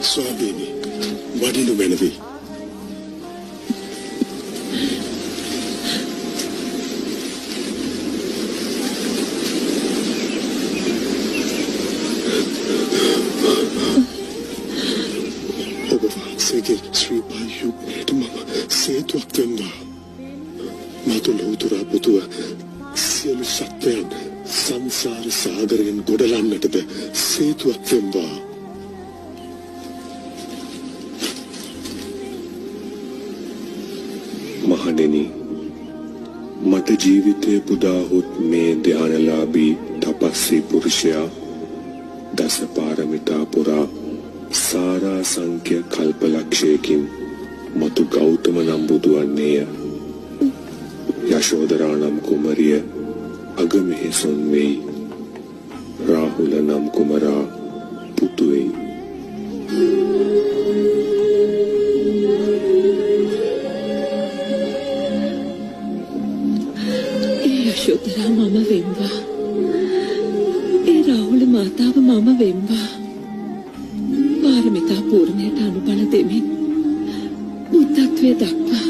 ස්වාමීනි වඩිනු මැනවි. ඔබ වහන්සේගේ ශ්‍රී පායුග්මයට මම සේතුවක් වෙනවා. මතු ලෞතුරා පුතුව සියලු සත්වයන් සංසාර සාගරයෙන් ගොඩලන්නටද සේතුවක් වෙනවා. මහණෙනි, මට ජීවිතය පුදාහොත් මේ ධානලාභී තපස්සී පුරුෂයා දස පාරමිතා පුරා සාරා සංඛ්‍ය කල්පලක්ෂයකින් මතු ගෞතම නම් බුදුවන්නේය. යශෝදරා නම් කුමරිය අගමෙහෙසොන් වෙයි. රාහුල නම් කුමරා පුතු වෙයි. යශෝදරා මම වෙම්වා. ඒ රාහුල මාතාව මම වෙම්වා. පාරමිතා පූර්ණයට අනුබල දෙමින් බුද්ධත්වයේ දක්වා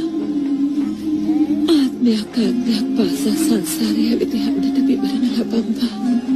ආත්මයක් පාසා සංසාරයේ ඇවිද යන්නට විවරණ ලබම්වා.